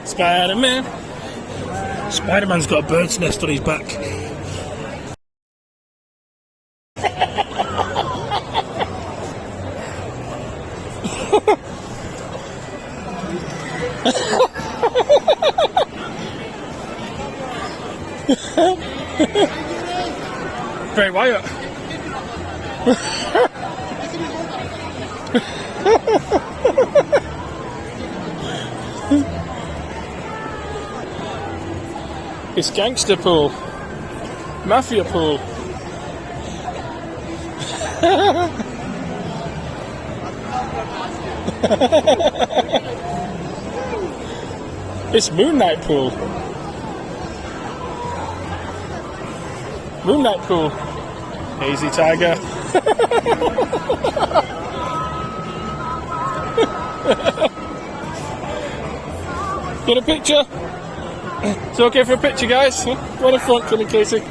Spiderman. Spiderman's got a bird's nest on his back. Very Wyatt. It's gangster pool. Mafia pool. It's Moon Knight pool. Moon Knight pool. Easy, Tiger. Get a picture? It's okay for a picture, guys. Go on in front, come in, Casey.